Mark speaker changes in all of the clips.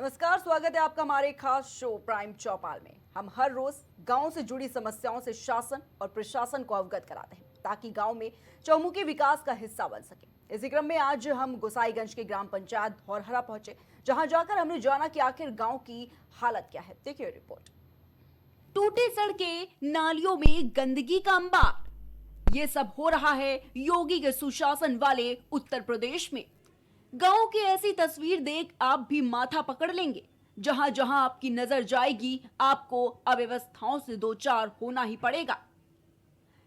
Speaker 1: नमस्कार, स्वागत है आपका हमारे खास शो प्राइम चौपाल में। हम हर रोज गांव से जुड़ी समस्याओं से शासन और प्रशासन को अवगत कराते हैं ताकि गांव में चौमुखी विकास का हिस्सा बन सके। इसी क्रम में आज हम गोसाईगंज के ग्राम पंचायत धौरहरा पहुंचे, जहां जाकर हमने जाना कि आखिर गांव की हालत क्या है। देखिए रिपोर्ट। टूटी सड़कें, नालियों में गंदगी का अंबार, ये सब हो रहा है योगी के सुशासन वाले उत्तर प्रदेश में। गांव की ऐसी तस्वीर देख आप भी माथा पकड़ लेंगे। जहां जहां आपकी नजर जाएगी, आपको अव्यवस्थाओं से दो चार होना ही पड़ेगा।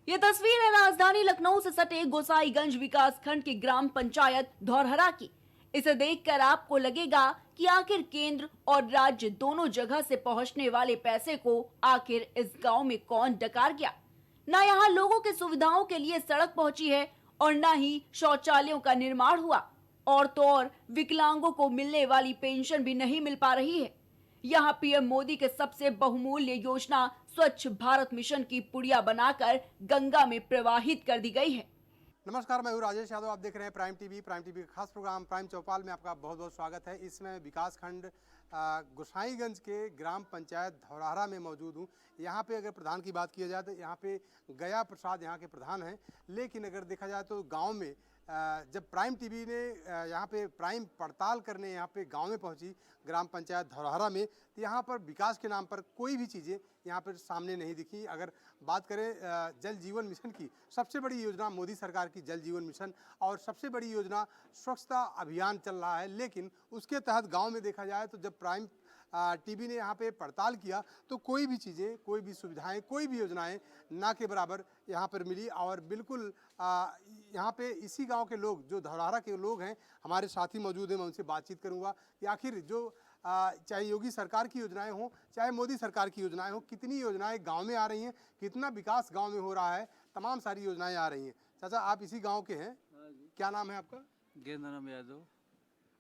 Speaker 1: यह तस्वीर है राजधानी लखनऊ से सटे गोसाईगंज विकास खंड की ग्राम पंचायत धौरहरा की। इसे देखकर आपको लगेगा कि आखिर केंद्र और राज्य दोनों जगह से पहुंचने वाले पैसे को आखिर इस गांव में कौन डकार गया। न यहाँ लोगों की सुविधाओं के लिए सड़क पहुंची है और न ही शौचालयों का निर्माण हुआ, और तो और विकलांगों को मिलने वाली पेंशन भी नहीं मिल पा रही है। यहाँ पीएम मोदी के सबसे बहुमूल्य योजना स्वच्छ भारत मिशन की पुड़िया बनाकर गंगा में प्रवाहित कर दी गई है।
Speaker 2: नमस्कार, मैं हूँ राजेश यादव। आप देख रहे हैं प्राइम टीवी का खास प्रोग्राम प्राइम चौपाल में आपका बहुत बहुत स्वागत है। इसमें विकास खंड गोसाईगंज के ग्राम पंचायत धौरहरा में मौजूद हूँ। यहाँ पे अगर प्रधान की बात की जाए तो यहाँ पे गया प्रसाद यहाँ के प्रधान हैं, लेकिन अगर देखा जाए तो गांव में जब प्राइम टीवी ने यहाँ पे प्राइम पड़ताल करने यहाँ पे गांव में पहुँची ग्राम पंचायत धौरहरा में, तो यहाँ पर विकास के नाम पर कोई भी चीज़ें यहाँ पर सामने नहीं दिखी। अगर बात करें जल जीवन मिशन की, सबसे बड़ी योजना मोदी सरकार की जल जीवन मिशन और सबसे बड़ी योजना स्वच्छता अभियान चल रहा है, लेकिन उसके तहत गांव में देखा जाए तो जब प्राइम टीवी ने यहाँ पे पड़ताल किया तो कोई भी चीज़ें, कोई भी सुविधाएं, कोई भी योजनाएं ना के बराबर यहाँ पर मिली। और बिल्कुल यहाँ पे इसी गांव के लोग, जो धौरहरा के लोग हैं, हमारे साथी मौजूद हैं, मैं उनसे बातचीत करूँगा कि आखिर जो चाहे योगी सरकार की योजनाएं हों, चाहे मोदी सरकार की योजनाएं हों, कितनी योजनाएं गांव में आ रही हैं, कितना विकास गांव में हो रहा है, तमाम सारी योजनाएं आ रही हैं। चाचा, आप इसी गांव के हैं, क्या नाम है आपका?
Speaker 3: गेंद्राम यादव।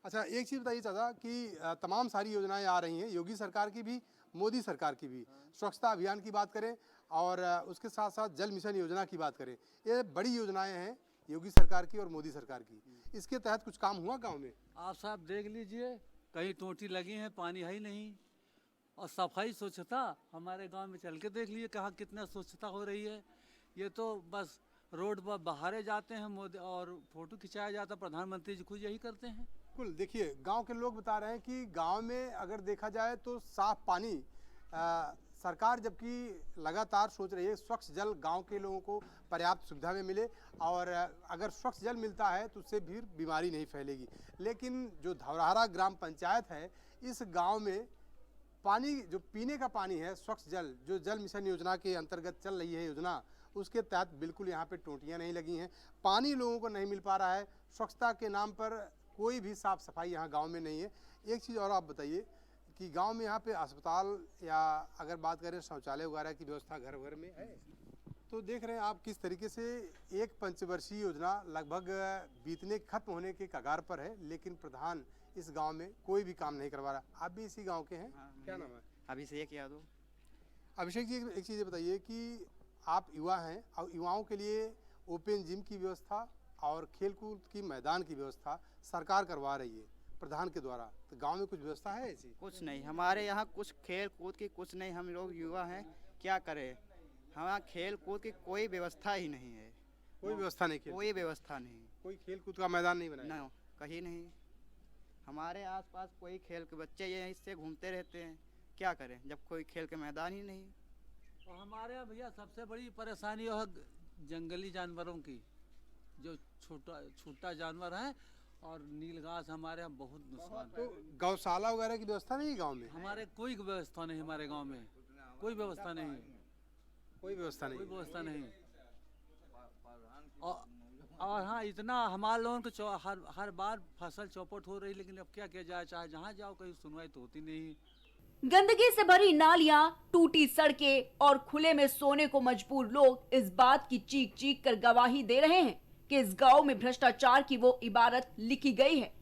Speaker 2: अच्छा, एक चीज़ बताइए चाचा कि तमाम सारी योजनाएं आ रही हैं, योगी सरकार की भी, मोदी सरकार की भी। स्वच्छता अभियान की बात करें और उसके साथ साथ जल मिशन योजना की बात करें, ये बड़ी योजनाएं हैं योगी सरकार की और मोदी सरकार की। इसके तहत कुछ काम हुआ गांव में?
Speaker 3: आप साहब देख लीजिए, कहीं टोटी लगी है, पानी है ही नहीं। और सफाई स्वच्छता हमारे गांव में चल के देख लीजिए कहाँ कितना स्वच्छता हो रही है। ये तो बस रोड पर बहारे जाते हैं मोदी और फोटो खिंचाया जाता, प्रधानमंत्री जी खुद यही करते हैं।
Speaker 2: बिल्कुल, देखिए गांव के लोग बता रहे हैं कि गांव में अगर देखा जाए तो साफ पानी, सरकार जबकि लगातार सोच रही है स्वच्छ जल गांव के लोगों को पर्याप्त सुविधा में मिले, और अगर स्वच्छ जल मिलता है तो उससे भी बीमारी नहीं फैलेगी। लेकिन जो धौरहरा ग्राम पंचायत है, इस गांव में पानी, जो पीने का पानी है, स्वच्छ जल, जो जल मिशन योजना के अंतर्गत चल रही है योजना, उसके तहत बिल्कुल यहाँ पे टोंटियाँ नहीं लगी हैं, पानी लोगों को नहीं मिल पा रहा है। स्वच्छता के नाम पर कोई भी साफ सफाई यहाँ गांव में नहीं है। एक चीज़ और आप बताइए कि गांव में यहाँ पे अस्पताल या अगर बात करें शौचालय वगैरह की व्यवस्था घर घर में है? तो देख रहे हैं आप किस तरीके से एक पंचवर्षीय योजना लगभग बीतने, खत्म होने के कगार पर है, लेकिन प्रधान इस गांव में कोई भी काम नहीं करवा रहा। आप भी इसी गांव के हैं? क्या नाम है?
Speaker 4: अभिषेक यादव।
Speaker 2: अभिषेक जी, एक चीज़ बताइए कि आप युवा हैं और युवाओं के लिए ओपन जिम की व्यवस्था और खेलकूद की मैदान की व्यवस्था सरकार करवा रही है प्रधान के द्वारा, तो गांव में कुछ व्यवस्था है ऐसी?
Speaker 4: कुछ नहीं, हमारे यहाँ कुछ खेल कूद की कुछ नहीं। हम लोग युवा हैं, क्या करें, हमारा खेल कूद की कोई व्यवस्था ही नहीं है।
Speaker 2: कोई व्यवस्था नहीं,
Speaker 4: कोई व्यवस्था नहीं,
Speaker 2: कोई खेल कूद का मैदान नहीं बनाया?
Speaker 4: ना, कहीं नहीं। हमारे आसपास कोई खेल के बच्चे ये इससे घूमते रहते हैं, क्या करें जब कोई खेल के मैदान ही नहीं।
Speaker 3: और हमारे यहाँ भैया सबसे बड़ी परेशानी है जंगली जानवरों की, जो छोटा जानवर है, और नीलगाय हमारे यहाँ बहुत नुकसान है।
Speaker 2: तो गौशाला वगैरह की व्यवस्था नहीं है गांव में?
Speaker 3: हमारे कोई व्यवस्था नहीं, हमारे गांव में कोई व्यवस्था नहीं,
Speaker 2: कोई व्यवस्था नहीं,
Speaker 3: कोई व्यवस्था नहीं। और हाँ, इतना हमारे लोगों को हर बार फसल चौपट हो रही, लेकिन अब क्या किया जाए, चाहे जहाँ जाओ कहीं सुनवाई तो होती नहीं।
Speaker 1: गंदगी से भरी नालियां, टूटी सड़कें और खुले में सोने को मजबूर लोग इस बात की चीख चीख कर गवाही दे रहे हैं कि इस गांव में भ्रष्टाचार की वो इबारत लिखी गई है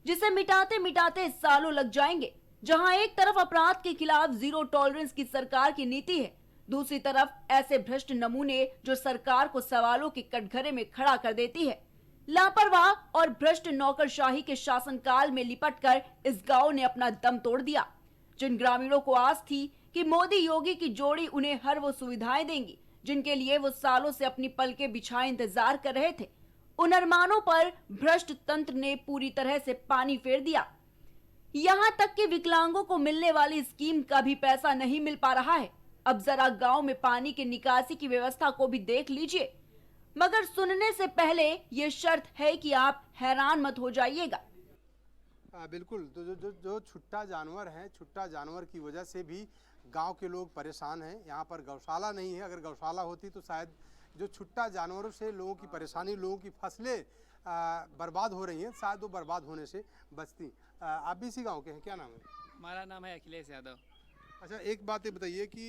Speaker 1: जिसे मिटाते मिटाते सालों लग जाएंगे। जहां एक तरफ अपराध के खिलाफ जीरो टॉलरेंस की सरकार की नीति है, दूसरी तरफ ऐसे भ्रष्ट नमूने जो सरकार को सवालों के कटघरे में खड़ा कर देती है। लापरवाह और भ्रष्ट नौकरशाही के शासनकाल में लिपटकर इस गांव ने अपना दम तोड़ दिया। जिन ग्रामीणों को आस थी कि मोदी योगी की जोड़ी उन्हें हर वो सुविधाएं देंगी जिनके लिए वो सालों से अपनी पलके बिछाए इंतजार कर रहे थे, उन अरमानों पर भ्रष्ट तंत्र ने पूरी तरह से पानी फेर दिया। यहाँ तक कि विकलांगों को मिलने वाली स्कीम का भी पैसा नहीं मिल पा रहा है। अब जरा गांव में पानी की निकासी की व्यवस्था को भी देख लीजिए, मगर सुनने से पहले ये शर्त है कि आप हैरान मत हो जाइएगा।
Speaker 2: बिल्कुल। तो जो छुट्टा जानवर हैं, छुट्टा जानवर की वजह से भी गांव के लोग परेशान हैं। यहाँ पर गौशाला नहीं है, अगर गौशाला होती तो शायद जो छुट्टा जानवरों से लोगों की परेशानी, लोगों की फसलें बर्बाद हो रही हैं, शायद वो बर्बाद होने से बचती। आप भी इसी गांव के हैं, क्या नाम है?
Speaker 5: हमारा नाम है अखिलेश यादव।
Speaker 2: अच्छा, एक बात ये बताइए कि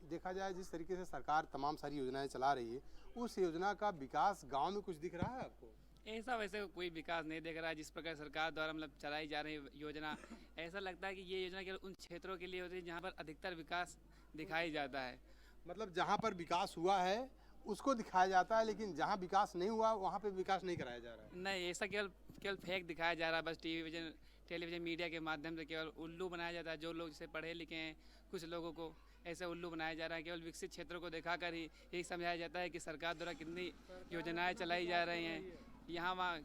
Speaker 2: देखा जाए जिस तरीके से सरकार तमाम सारी योजनाएं चला रही है, उस योजना का विकास गांव में कुछ दिख रहा है आपको?
Speaker 5: ऐसा वैसे कोई विकास नहीं दिख रहा है। जिस प्रकार सरकार द्वारा मतलब चलाई जा रही योजना, ऐसा लगता है कि ये योजना केवल उन क्षेत्रों के लिए होती है जहाँ पर अधिकतर विकास दिखाई जाता है।
Speaker 2: मतलब जहाँ पर विकास हुआ है उसको दिखाया जाता है, लेकिन जहाँ विकास नहीं हुआ वहाँ पे विकास नहीं कराया जा रहा है।
Speaker 5: नहीं, ऐसा केवल केवल फेक दिखाया जा रहा है। बस टेलीविजन मीडिया के माध्यम से केवल उल्लू बनाया जाता है। जो लोग जिसे पढ़े लिखे हैं, कुछ लोगों को ऐसे उल्लू बनाया जा रहा है। केवल विकसित क्षेत्रों को दिखाकर ही यही समझाया जाता है कि सरकार द्वारा कितनी योजनाएं चलाई जा रही हैं। यहाँ वहाँ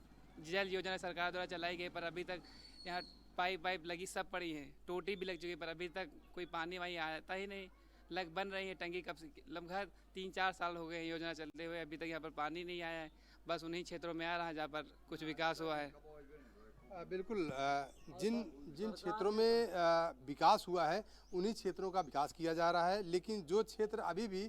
Speaker 5: जल योजना सरकार द्वारा चलाई गई, पर अभी तक यहाँ पाइप लगी सब पड़ी हैं, टोटी भी लग चुकी है, पर अभी तक कोई पानी वहीं आता ही नहीं। बन रही है टंकी कब से, लगभग 3-4 साल हो गए योजना चलते हुए, अभी तक यहाँ पर पानी नहीं आया है। बस उन्हीं क्षेत्रों में आ रहा है जहाँ पर कुछ विकास हुआ है।
Speaker 2: बिल्कुल। जिन क्षेत्रों में विकास हुआ है उन्हीं क्षेत्रों का विकास किया जा रहा है, लेकिन जो क्षेत्र अभी भी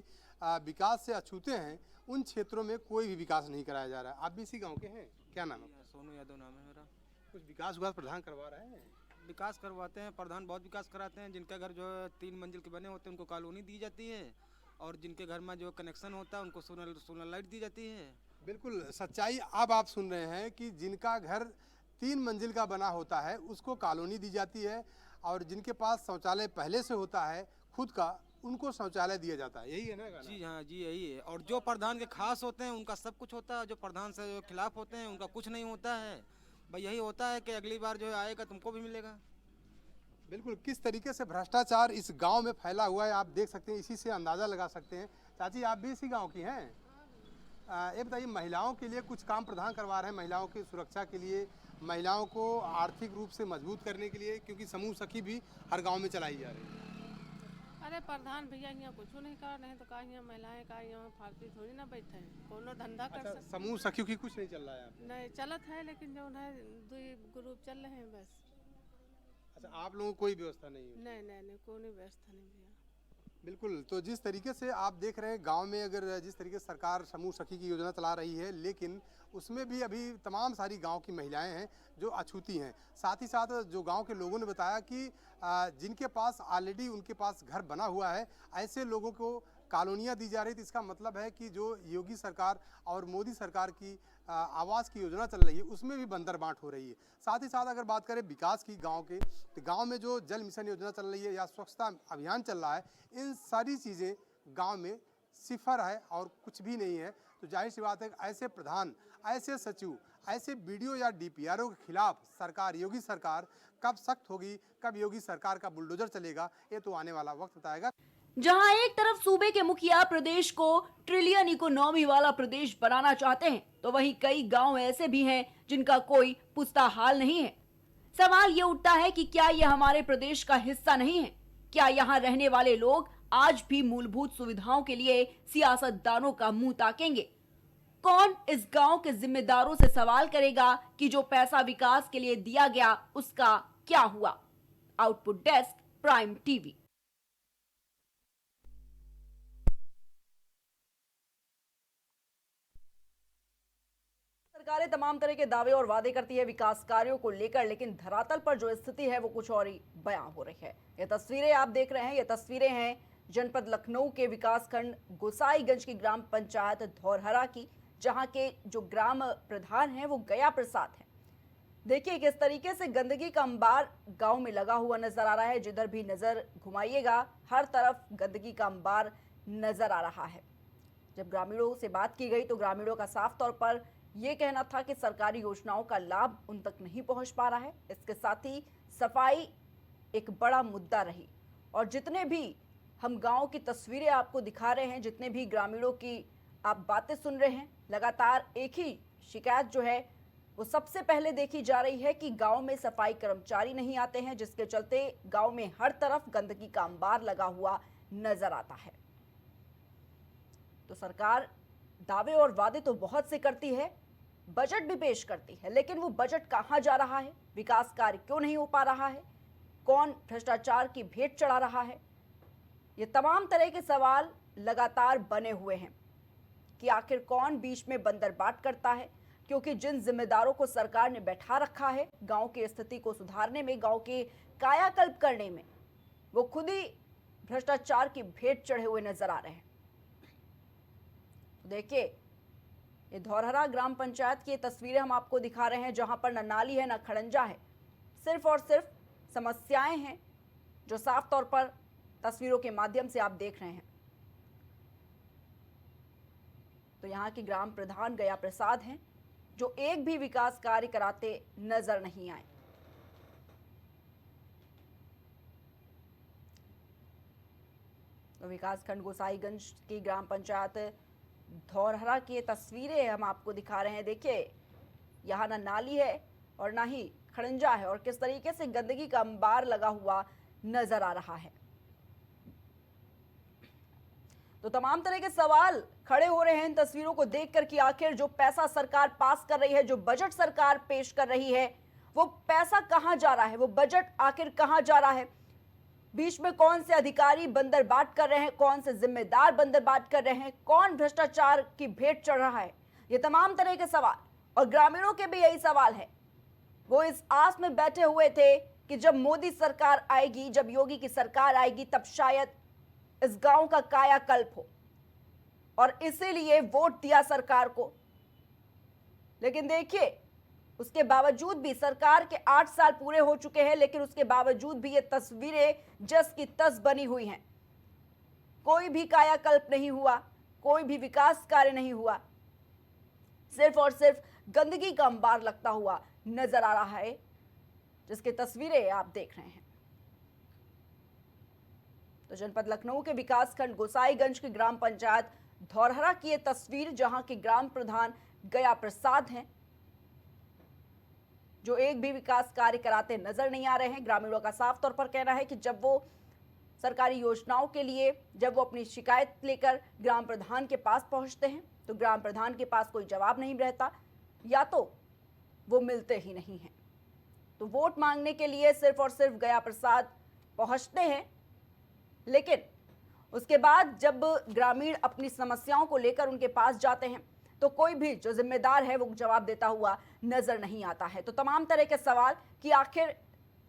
Speaker 2: विकास से अछूते हैं उन क्षेत्रों में कोई भी विकास नहीं कराया जा रहा है। आप भी इसी गांव के हैं, क्या नाम है?
Speaker 6: सोनू यादव नाम है मेरा।
Speaker 2: कुछ विकास हुआ प्रधान करवा रहे हैं?
Speaker 6: विकास करवाते हैं, प्रधान बहुत विकास कराते हैं। जिनके घर जो 3 मंजिल के बने होते हैं उनको कॉलोनी दी जाती है, और जिनके घर में जो कनेक्शन होता है उनको सोलर लाइट दी जाती है।
Speaker 2: बिल्कुल सच्चाई अब आप सुन रहे हैं कि जिनका घर 3 मंजिल का बना होता है उसको कॉलोनी दी जाती है, और जिनके पास शौचालय पहले से होता है खुद का, उनको शौचालय दिया जाता है। यही है ना गाना?
Speaker 6: जी हाँ जी, यही है। और जो प्रधान के खास होते हैं उनका सब कुछ होता है, जो प्रधान से जो खिलाफ होते हैं उनका कुछ नहीं होता है। भाई यही होता है कि अगली बार जो आएगा तुमको भी मिलेगा।
Speaker 2: बिल्कुल। किस तरीके से भ्रष्टाचार इस गांव में फैला हुआ है आप देख सकते हैं, इसी से अंदाज़ा लगा सकते हैं। चाची, आप भी इसी गांव की हैं? ये बताइए, महिलाओं के लिए कुछ काम प्रधान करवा रहे हैं, महिलाओं की सुरक्षा के लिए, महिलाओं को आर्थिक रूप से मजबूत करने के लिए, क्योंकि समूह सखी भी हर गांव में चलाई जा रही है।
Speaker 7: अरे प्रधान भैया यहाँ कुछ नहीं कर रहे हैं, तो का यहाँ महिलाएं का यहाँ फालतू थोड़ी ना बैठे हैं, कोनो धंधा कर
Speaker 2: अच्छा,
Speaker 7: सकते
Speaker 2: समूह सखियों की कुछ नहीं चल रहा है यहाँ पे?
Speaker 7: नहीं चलत है, लेकिन जो है 2 ग्रुप चल रहे हैं बस।
Speaker 2: अच्छा, आप लोगों को कोई व्यवस्था नहीं है?
Speaker 7: नहीं कोई व्यवस्था नहीं भैया।
Speaker 2: बिल्कुल। तो जिस तरीके से आप देख रहे हैं गांव में, अगर जिस तरीके से सरकार समूह सखी की योजना चला रही है, लेकिन उसमें भी अभी तमाम सारी गांव की महिलाएं हैं जो अछूती हैं। साथ ही साथ जो गांव के लोगों ने बताया कि जिनके पास ऑलरेडी उनके पास घर बना हुआ है, ऐसे लोगों को कॉलोनियाँ दी जा रही थी। इसका मतलब है कि जो योगी सरकार और मोदी सरकार की आवास की योजना चल रही है उसमें भी बंदर बांट हो रही है। साथ ही साथ अगर बात करें विकास की गांव के, तो गांव में जो जल मिशन योजना चल रही है या स्वच्छता अभियान चल रहा है, इन सारी चीज़ें गांव में सिफर है और कुछ भी नहीं है। तो जाहिर सी बात है, ऐसे प्रधान, ऐसे सचिव, ऐसे बीडीओ या डीपीआरओ के खिलाफ सरकार, योगी सरकार कब सख्त होगी, कब योगी सरकार का बुलडोजर चलेगा, ये तो आने वाला वक्त बताएगा।
Speaker 1: जहां एक तरफ सूबे के मुखिया प्रदेश को ट्रिलियन इकोनॉमी वाला प्रदेश बनाना चाहते हैं, तो वहीं कई गांव ऐसे भी हैं जिनका कोई पुश्ता हाल नहीं है। सवाल ये उठता है कि क्या ये हमारे प्रदेश का हिस्सा नहीं है? क्या यहाँ रहने वाले लोग आज भी मूलभूत सुविधाओं के लिए सियासतदानों का मुंह ताकेंगे? कौन इस गांव के जिम्मेदारों से सवाल करेगा कि जो पैसा विकास के लिए दिया गया उसका क्या हुआ? Output desk, prime TV. सरकारें तमाम तरह के दावे और वादे करती है विकास कार्यों को लेकर, लेकिन धरातल पर जो स्थिति है वो कुछ और ही बयां हो रही है। ये तस्वीरें आप देख रहे हैं, ये तस्वीरें हैं जनपद लखनऊ के विकासखंड गोसाईगंज की ग्राम पंचायत धौरहरा की, जहां के जो ग्राम प्रधान हैं वो गया प्रसाद हैं। देखिए किस तरीके से गंदगी का अंबार गांव में लगा हुआ नजर आ रहा है। जिधर भी नजर घुमाइएगा हर तरफ गंदगी का अंबार नजर आ रहा है। जब ग्रामीणों से बात की गई तो ग्रामीणों का साफ तौर पर ये कहना था कि सरकारी योजनाओं का लाभ उन तक नहीं पहुंच पा रहा है। इसके साथ ही सफाई एक बड़ा मुद्दा रही और जितने भी हम गांव की तस्वीरें आपको दिखा रहे हैं, जितने भी ग्रामीणों की आप बातें सुन रहे हैं, लगातार एक ही शिकायत जो है वो सबसे पहले देखी जा रही है कि गांव में सफाई कर्मचारी नहीं आते हैं, जिसके चलते गांव में हर तरफ गंदगी का अंबार लगा हुआ नजर आता है। तो सरकार दावे और वादे तो बहुत से करती है, बजट भी पेश करती है, लेकिन वो बजट कहां जा रहा है, विकास कार्य क्यों नहीं हो पा रहा है, कौन भ्रष्टाचार की भेंट चढ़ा रहा है, ये तमाम तरह के सवाल लगातार बने हुए हैं कि आखिर कौन बीच में बंदरबाट करता है। क्योंकि जिन जिम्मेदारों को सरकार ने बैठा रखा है गांव की स्थिति को सुधारने में, गांव के कायाकल्प करने में, वो खुद ही भ्रष्टाचार की भेंट चढ़े हुए नजर आ रहे हैं। तो देखिए, ये धौरहरा ग्राम पंचायत की तस्वीरें हम आपको दिखा रहे हैं, जहां पर न नाली है न खड़ंजा है, सिर्फ और सिर्फ समस्याएं हैं जो साफ तौर पर तस्वीरों के माध्यम से आप देख रहे हैं। तो यहाँ की ग्राम प्रधान गया प्रसाद हैं, जो एक भी विकास कार्य कराते नजर नहीं आए। तो विकासखंड गोसाईगंज की ग्राम पंचायत धौरहरा की ये तस्वीरें हम आपको दिखा रहे हैं। देखिए, यहाँ ना नाली है और ना ही खड़ंजा है और किस तरीके से गंदगी का अंबार लगा हुआ नजर आ रहा है। तो तमाम तरह के सवाल खड़े हो रहे हैं इन तस्वीरों को देखकर कि आखिर जो पैसा सरकार पास कर रही है, जो बजट सरकार पेश कर रही है, वो पैसा कहां जा रहा है, वो बजट आखिर कहां जा रहा है, बीच में कौन से अधिकारी बंदरबाट कर रहे हैं, कौन से जिम्मेदार बंदरबाट कर रहे हैं, कौन भ्रष्टाचार की भेंट चढ़ रहा है, ये तमाम तरह के सवाल। और ग्रामीणों के भी यही सवाल है। वो इस आस में बैठे हुए थे कि जब मोदी सरकार आएगी, जब योगी की सरकार आएगी, तब शायद इस गांव का कायाकल्प हो, और इसीलिए वोट दिया सरकार को। लेकिन देखिए, उसके बावजूद भी सरकार के 8 साल पूरे हो चुके हैं, लेकिन उसके बावजूद भी ये तस्वीरें जस की तस बनी हुई हैं। कोई भी कायाकल्प नहीं हुआ, कोई भी विकास कार्य नहीं हुआ, सिर्फ और सिर्फ गंदगी का अंबार लगता हुआ नजर आ रहा है, जिसकी तस्वीरें आप देख रहे हैं। तो जनपद लखनऊ के विकासखंड गोसाईगंज की ग्राम पंचायत धौरहरा की ये तस्वीर, जहां के ग्राम प्रधान गया प्रसाद हैं, जो एक भी विकास कार्य कराते नजर नहीं आ रहे हैं। ग्रामीणों का साफ तौर पर कहना है कि जब वो सरकारी योजनाओं के लिए, जब वो अपनी शिकायत लेकर ग्राम प्रधान के पास पहुंचते हैं, तो ग्राम प्रधान के पास कोई जवाब नहीं रहता, या तो वो मिलते ही नहीं हैं। तो वोट मांगने के लिए सिर्फ और सिर्फ गया प्रसाद पहुंचते हैं, लेकिन उसके बाद जब ग्रामीण अपनी समस्याओं को लेकर उनके पास जाते हैं, तो कोई भी जो जिम्मेदार है वो जवाब देता हुआ नजर नहीं आता है। तो तमाम तरह के सवाल कि आखिर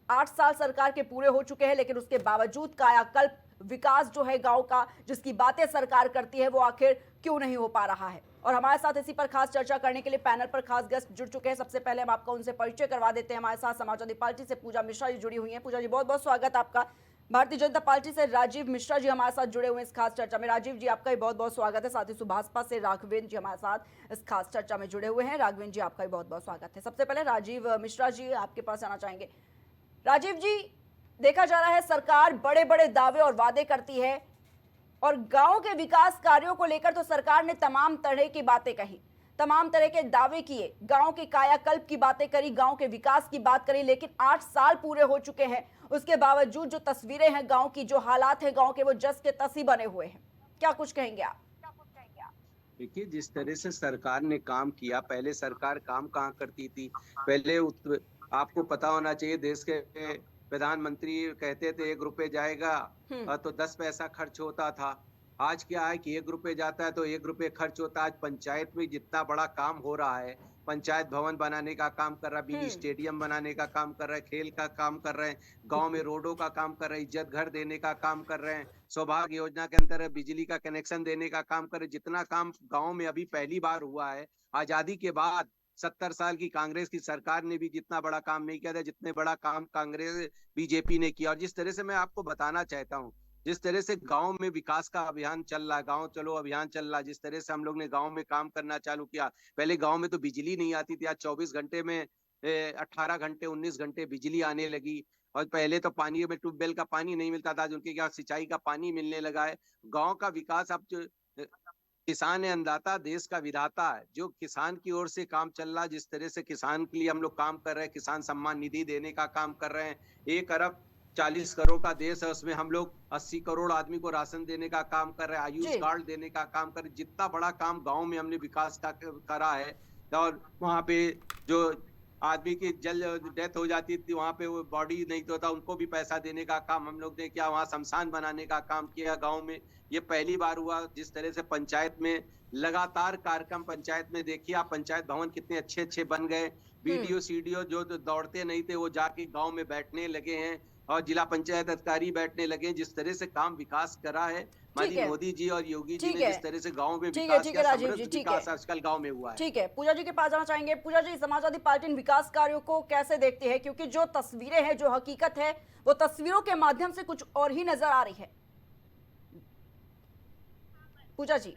Speaker 1: 8 साल सरकार के पूरे हो चुके हैं, लेकिन उसके बावजूद कायाकल्प विकास जो है गांव का, जिसकी बातें सरकार करती है, वो आखिर क्यों नहीं हो पा रहा है। और हमारे साथ इसी पर खास चर्चा करने के लिए पैनल पर खास गेस्ट जुड़ चुके हैं। सबसे पहले हम आपका उनसे परिचय करवा देते हैं। हमारे साथ समाजवादी पार्टी से पूजा मिश्रा जी जुड़ी हुई हैं। पूजा जी, बहुत बहुत स्वागत आपका। भारतीय जनता पार्टी से राजीव मिश्रा जी हमारे साथ जुड़े हुए हैं इस खास चर्चा में। राजीव जी, आपका भी बहुत बहुत स्वागत है। साथ ही सुभाषपा से राघवेंद्र जी हमारे साथ इस खास चर्चा में जुड़े हुए हैं। राघवेंद्र जी, आपका भी बहुत बहुत स्वागत है। सबसे पहले राजीव मिश्रा जी, आपके पास आना चाहेंगे। राजीव जी, देखा जा रहा है सरकार बड़े बड़े दावे और वादे करती है, और गांव के विकास कार्यों को लेकर तो सरकार ने तमाम तरह की बातें कही, तमाम तरह के दावे किए, गांव के कायाकल्प की बातें करी, गांव के विकास की बात करी, लेकिन 8 साल पूरे हो चुके हैं, उसके बावजूद जो तस्वीरें हैं गांव की, जो हालात हैं गांव के, वो जस के तस ही बने हुए हैं। क्या कुछ कहेंगे आप?
Speaker 8: देखिए, जिस तरह से सरकार ने काम किया, पहले सरकार काम कहाँ करती थी। पहले आपको पता होना चाहिए, देश के प्रधानमंत्री कहते थे 1 रुपए जाएगा तो 10 पैसा खर्च होता था। आज क्या है कि 1 रुपए जाता है तो 1 रुपए खर्च होता है। आज पंचायत में जितना बड़ा काम हो रहा है, पंचायत भवन बनाने का काम कर रहा है, मिनी स्टेडियम बनाने का काम कर रहा है, खेल का काम कर रहे हैं, गांव में रोडों का काम कर रहे हैं, इज्जत घर देने का काम कर रहे हैं, सौभाग्य योजना के अंतर्गत बिजली का कनेक्शन देने का काम कर रहे हैं। जितना काम गाँव में अभी पहली बार हुआ है आजादी के बाद, 70 साल की कांग्रेस की सरकार ने भी जितना बड़ा काम नहीं किया था, जितने बड़ा काम कांग्रेस बीजेपी ने किया। और जिस तरह से मैं आपको बताना चाहता हूँ जिस तरह से गांव में विकास का अभियान चल रहा है, गांव चलो अभियान चल रहा है, जिस तरह से हम लोग ने गांव में काम करना चालू किया। पहले गांव में तो बिजली नहीं आती थी, आज 24 घंटे में 18 घंटे 19 घंटे बिजली आने लगी। और पहले तो पानी में ट्यूबवेल का पानी नहीं मिलता था, आज उनके यहाँ सिंचाई का पानी मिलने लगा है। गाँव का विकास अब किसान है अन्नदाता, देश का विधाता है। जो किसान की ओर से काम चल रहा है, जिस तरह से किसान के लिए हम लोग काम कर रहे हैं, किसान सम्मान निधि देने का काम कर रहे हैं। 1 अरब 40 करोड़ का देश है, उसमें हम लोग 80 करोड़ आदमी को राशन देने का काम कर रहे हैं, आयुष कार्ड देने का काम कर रहे हैं। जितना बड़ा काम गांव में हमने विकास का करा है, और वहाँ पे जो आदमी की जल डेथ हो जाती थी, वहाँ पे वो बॉडी नहीं होता, उनको भी पैसा देने का काम हम लोग ने किया। वहाँ शमशान बनाने का काम किया गांव में। ये पहली बार हुआ। जिस तरह से पंचायत में लगातार कार्यक्रम, पंचायत में देखिए आप, पंचायत भवन कितने अच्छे अच्छे बन गए। बीडीओ सीडीओ जो दौड़ते नहीं थे, वो जाके गांव में बैठने लगे हैं, और जिला पंचायत अधिकारी बैठने लगे। जिस तरह से काम विकास करा है माननीय मोदी जी और योगी जी ने, जिस तरह से गांव में विकास किया, समृद्ध विकास आजकल गांव में हुआ है।
Speaker 1: ठीक है, पूजा जी के पास जाना चाहेंगे। पूजा जी, समाजवादी पार्टी इन विकास कार्यों को कैसे देखते हैं? क्योंकि जो तस्वीरें हैं, जो हकीकत है, वो तस्वीरों के माध्यम से कुछ और ही नजर आ रही है। पूजा जी।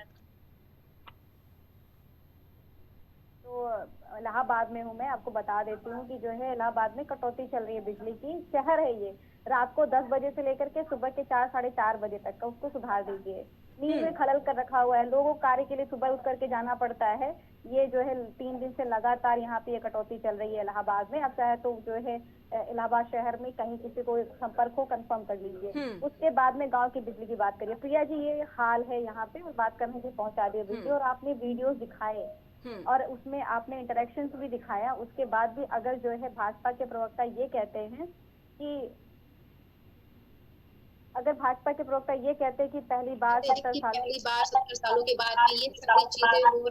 Speaker 9: तो इलाहाबाद में हूँ मैं, आपको बता देती हूँ कि जो है इलाहाबाद में कटौती चल रही है बिजली की। शहर है ये, रात को 10 बजे से लेकर के सुबह के 4 साढ़े 4 बजे तक का, उसको सुधार दीजिए। नींद में खलल कर रखा हुआ है, लोगों को कार्य के लिए सुबह उठ करके जाना पड़ता है। ये जो है 3 दिन से लगातार यहाँ पे ये कटौती चल रही है इलाहाबाद में। अब चाहे तो जो है इलाहाबाद शहर में कहीं किसी को संपर्क हो, कंफर्म कर लीजिए। उसके बाद में गांव की बिजली की बात करिए। प्रिया जी, ये हाल है यहाँ पे, और बात करने से पहुंचा दिए बिजली, और आपने वीडियोस दिखाए और उसमें आपने इंटरेक्शन भी दिखाया। उसके बाद भी अगर जो है भाजपा के प्रवक्ता ये कहते हैं कि कि पहली बार 70
Speaker 10: सालों के बाद में ये सारी चीजें हो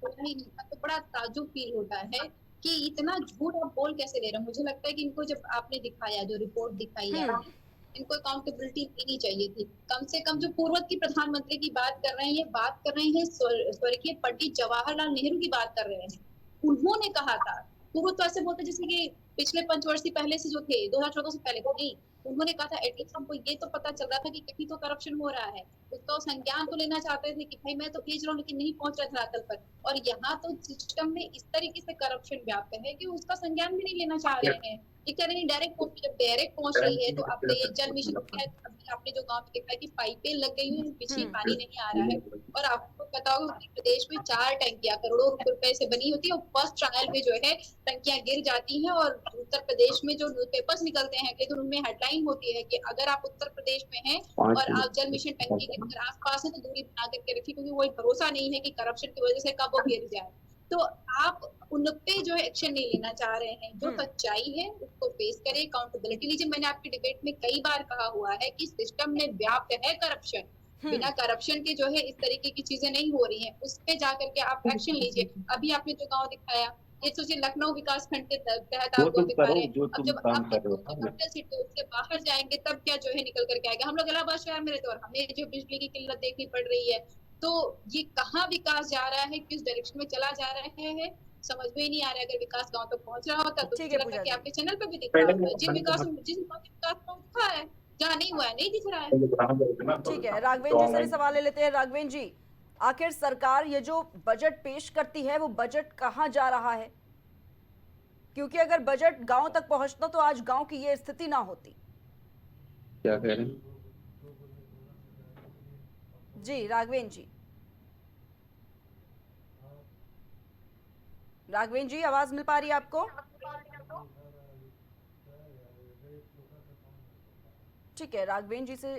Speaker 10: रही हैं, तो बड़ा ताज्जुब फील होता है कि इतना झूठ आप बोल कैसे ले रहे हैं। मुझे लगता है कि इनको जब आपने दिखाया, जो रिपोर्ट दिखाई है, इनको अकाउंटेबिलिटी देनी चाहिए थी। कम से कम जो पूर्व की प्रधानमंत्री की बात कर रहे हैं, ये बात कर रहे हैं स्वर्गीय पंडित जवाहरलाल नेहरू की बात कर रहे हैं। उन्होंने कहा था, पूर्व तो ऐसे बोलते जैसे कि पिछले पंचवर्षीय पहले से जो थे, 2014 से पहले को नहीं। उन्होंने कहा था एटलीस्ट हमको ये तो पता चल रहा था कि कहीं तो करप्शन हो रहा है, उसका संज्ञान तो लेना चाहते थे कि भाई मैं तो भेज रहा हूँ लेकिन नहीं पहुंच रहा धरातल पर। और यहाँ तो सिस्टम में इस तरीके से करप्शन व्याप्त है कि उसका संज्ञान भी नहीं लेना चाह रहे हैं। ये कह रहे हैं डायरेक्ट, जब डायरेक्ट पहुंच रही है तो अब ये जल मिशन आपने जो गाँव में देखा है कि पाइपें लग गई हुई, पीछे पानी नहीं आ रहा है। और आपको पता होगा उत्तर प्रदेश में 4 टंकियां करोड़ों रुपए से बनी होती है, और फर्स्ट ट्रायल में जो है टंकियां गिर जाती हैं। और उत्तर प्रदेश में जो न्यूज़पेपर्स निकलते हैं, लेकिन उनमें हेडलाइन होती है कि अगर आप उत्तर प्रदेश में हैं और आप जल मिशन टंकी के अगर आसपास है तो दूरी बना करके रखिए, क्योंकि कोई भरोसा नहीं है कि करप्शन की वजह से कब वो गिर जाए। तो आप उन पे जो है एक्शन नहीं लेना चाह रहे हैं। जो सच्चाई है उसको फेस करें, अकाउंटेबिलिटी लीजिए। मैंने आपकी डिबेट में कई बार कहा हुआ है कि सिस्टम में व्याप्त है करप्शन। बिना करप्शन के जो है इस तरीके की चीजें नहीं हो रही हैं, उस पे जाकर के आप एक्शन लीजिए। अभी आपने जो गाँव दिखाया, ये सोचिए लखनऊ विकास खंड के तहत आप लोग दिखा रहे हैं। अब जब आप कैपिटल सिटी से बाहर जाएंगे तब क्या जो है निकल करके आएगा। हम लोग इलाहाबाद शहर में रहते हैं और हमें जो बिजली की किल्लत देखनी पड़ रही है, तो ये कहाँ विकास जा रहा है, किस डायरेक्शन में चला जा रहा है, समझ में ही नहीं आ रहा है। अगर विकास गांव तक पहुंच रहा होता तो मुझे लगता है कि आपके चैनल पे भी दिख रहा होगा। जिस विकास पहुंचा है, जहाँ नहीं हुआ है नहीं दिख रहा है।
Speaker 1: ठीक है, राघवेन जी से भी सवाल ले लेते हैं। राघवेन जी, आखिर सरकार ये जो बजट पेश करती है, वो बजट कहाँ जा रहा है? क्योंकि अगर बजट गांव तक पहुंचता तो आज गांव की ये स्थिति ना होती।
Speaker 8: क्या कह रहे हैं
Speaker 1: जी राघवेन जी? राघवेन जी, आवाज मिल पा रही है आपको? ठीक है, राघवेन जी से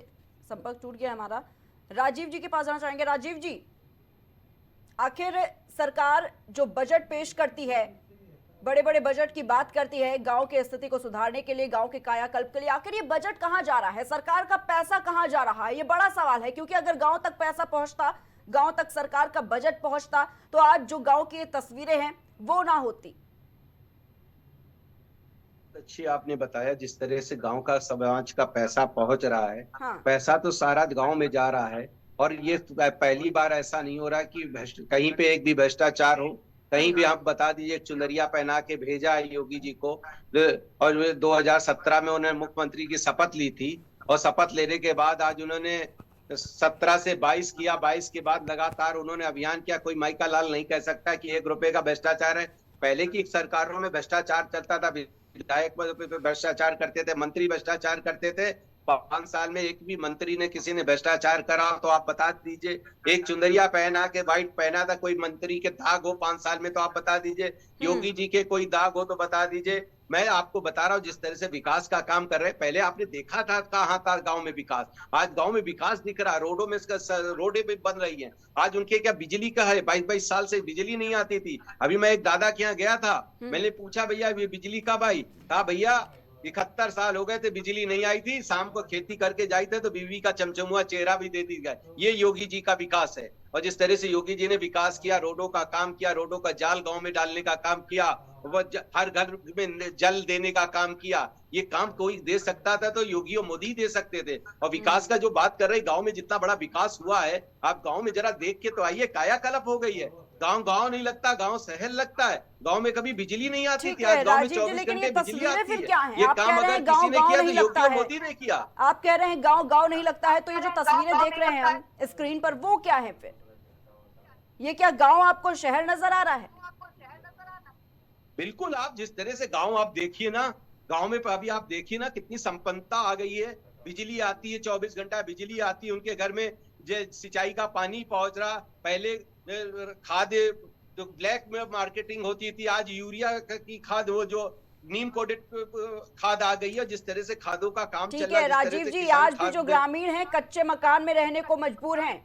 Speaker 1: संपर्क टूट गया हमारा। राजीव जी के पास जाना चाहेंगे। राजीव जी, आखिर सरकार जो बजट पेश करती है, बड़े बड़े बजट की बात करती है गांव की स्थिति को सुधारने के लिए, गांव के कायाकल्प के लिए, आखिर ये बजट कहां जा रहा है? सरकार का पैसा कहां जा रहा है? ये बड़ा सवाल है, क्योंकि अगर गांव तक पैसा पहुंचता, गांव तक सरकार का बजट पहुंचता, तो आज जो गांव की तस्वीरें हैं वो ना होती।
Speaker 8: अच्छी आपने बताया, जिस तरह से गांव का समाज का पैसा पहुंच रहा है।
Speaker 1: हाँ।
Speaker 8: पैसा तो सारा गांव में जा रहा है, और ये पहली बार ऐसा नहीं हो रहा कि कहीं पे एक भी भ्रष्टाचार हो। कहीं भी आप बता दीजिए, चुनरिया पहना के भेजा है योगी जी को, और 2017 में उन्होंने मुख्यमंत्री की शपथ ली थी, और शपथ लेने के बाद आज उन्होंने 17 से 22 किया, 22 के बाद लगातार उन्होंने अभियान किया। कोई माइका लाल नहीं कह सकता कि 1 रुपए का भ्रष्टाचार है। पहले की सरकारों में भ्रष्टाचार चलता था, विधायक भ्रष्टाचार करते थे, मंत्री भ्रष्टाचार करते थे। 5 साल में एक भी मंत्री ने किसी ने भ्रष्टाचार करा तो आप बता दीजिए। एक चुंदरिया पहना के व्हाइट पहना था कोई मंत्री के दाग हो 5 साल में तो आप बता दीजिए। योगी जी के कोई दाग हो तो बता दीजिए। मैं आपको बता रहा हूँ जिस तरह से विकास का काम कर रहे हैं, पहले आपने देखा था कहाँ था गांव में विकास, आज गांव में विकास दिख रहा है। रोडों में रोडें भी बन रही हैं। आज उनके क्या बिजली का है, 22 साल से बिजली नहीं आती थी। अभी मैं एक दादा के यहाँ गया था, मैंने पूछा भैया ये बिजली कब आई? कहा भैया 71 साल हो गए थे बिजली नहीं आई थी, शाम को खेती करके जाए थे तो बीवी का चमचमुआ चेहरा भी दे दी गया। ये योगी जी का विकास है। और जिस तरह से योगी जी ने विकास किया, रोडों का काम किया, रोडों का जाल गांव में डालने का काम किया, वो हर घर में जल देने का काम किया, ये काम कोई दे सकता था तो योगी और मोदी दे सकते थे। और विकास का जो बात कर रहे हैं, गांव में जितना बड़ा विकास हुआ है, आप गांव में जरा देख के तो आइए, कायाकल्प हो गई है। गांव गांव नहीं लगता, गांव शहर लगता है। गांव में कभी बिजली नहीं आती थी, आज गांव में 24 घंटे बिजली आती है। ये काम अगर किसी ने किया तो योगी और मोदी ने किया।
Speaker 1: आप कह रहे हैं गांव गांव नहीं लगता है, तो ये जो तस्वीरें देख रहे हैं हम स्क्रीन पर, वो क्या है फिर? ये क्या गांव आपको शहर नजर आ रहा है?
Speaker 8: बिल्कुल, आप जिस तरह से गांव आप देखिए ना, गांव में अभी आप देखिए ना कितनी संपन्नता आ गई है। बिजली आती है, 24 घंटा बिजली आती है, उनके घर में सिंचाई का पानी पहुंच रहा। पहले खाद जो ब्लैक में मार्केटिंग होती थी, आज यूरिया की खाद, वो जो नीम कोटेड खाद आ गई है। जिस तरह से खादों का काम चल रहा है
Speaker 1: राजीव जी, आज भी जो ग्रामीण हैं कच्चे मकान में रहने को मजबूर हैं।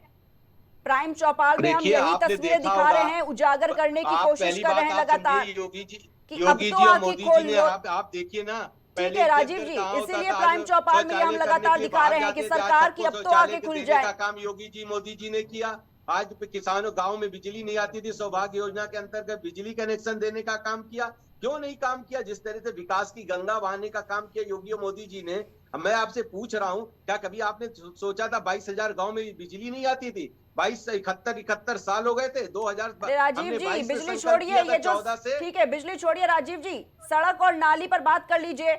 Speaker 1: प्राइम चौपाल में हम यही तस्वीरें दिखा रहे हैं, उजागर करने की कोशिश कर रहे हैं लगातार।
Speaker 8: योगी जी
Speaker 1: और मोदी जी ने
Speaker 8: आप देखिए ना,
Speaker 1: ठीक है राजीव जी, इसीलिए प्राइम चौपाल में हम लगातार दिखा रहे हैं कि सरकार की अब तो आगे खुल जाए।
Speaker 8: काम योगी जी मोदी जी ने किया। आज किसानों गांव में बिजली नहीं आती थी, सौभाग्य योजना के अंतर्गत बिजली कनेक्शन देने का काम किया। क्यों नहीं काम किया? जिस तरह से विकास की गंगा बहाने का काम किया योगी और मोदी जी ने। मैं आपसे पूछ रहा हूं, क्या कभी आपने सोचा था 22,000 गांव में बिजली नहीं आती थी? 22 से 71 साल हो गए थे। 2000
Speaker 1: राजीव जी बिजली छोड़िए, ये जो ठीक है बिजली छोड़िए राजीव जी, सड़क और नाली पर बात कर लीजिए।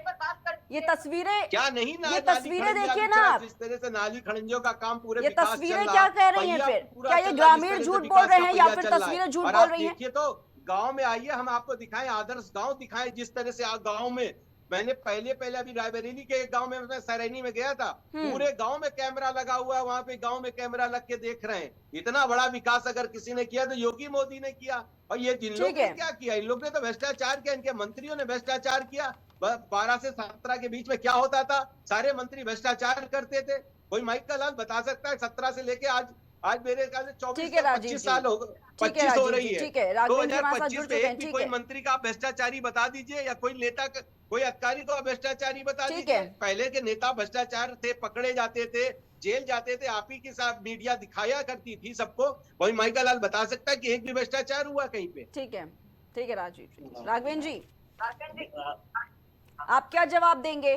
Speaker 1: ये तस्वीरें
Speaker 8: क्या नहीं,
Speaker 1: ये तस्वीरें देखिए ना आप,
Speaker 8: जिस तरह से नाली खड़ंजों का काम पूरे
Speaker 1: ये तस्वीरें क्या कह रही हैं फिर? क्या ये ग्रामीण झूठ बोल रहे हैं या फिर तस्वीरें झूठ बोल रही हैं?
Speaker 8: देखिए तो गांव में आइए, हम आपको दिखाएं, आदर्श गांव दिखाएं। जिस तरह से गांव में मैंने पहले अभी रायबरेली के एक गांव में, मैं सैरैनी में गया था, पूरे गांव में कैमरा लगा हुआ है। वहां पे गांव में कैमरा लग के देख रहे हैं। इतना बड़ा विकास अगर किसी ने किया तो योगी मोदी ने किया। और ये जिन लोगों ने क्या किया, इन लोगों ने तो भ्रष्टाचार किया, इनके मंत्रियों ने भ्रष्टाचार किया। 12 से 17 के बीच में क्या होता था? सारे मंत्री भ्रष्टाचार करते थे। कोई माइक का लाल बता सकता है? 17 से लेके आज मेरे ख्याल से 24-25 साल हो गए, 25 हो रही है। 2025 में एक भी कोई मंत्री का भ्रष्टाचारी बता दीजिए, या कोई नेता कोई अधिकारी को भ्रष्टाचारी बता दीजिए। पहले के नेता भ्रष्टाचार थे, पकड़े जाते थे, जेल जाते थे, आप ही के साथ मीडिया दिखाया करती थी सबको। कोई माइका लाल बता सकता है कि एक भी भ्रष्टाचार हुआ कहीं पे?
Speaker 1: ठीक है राजीव जी। राघवेंद्र जी, आप क्या जवाब देंगे?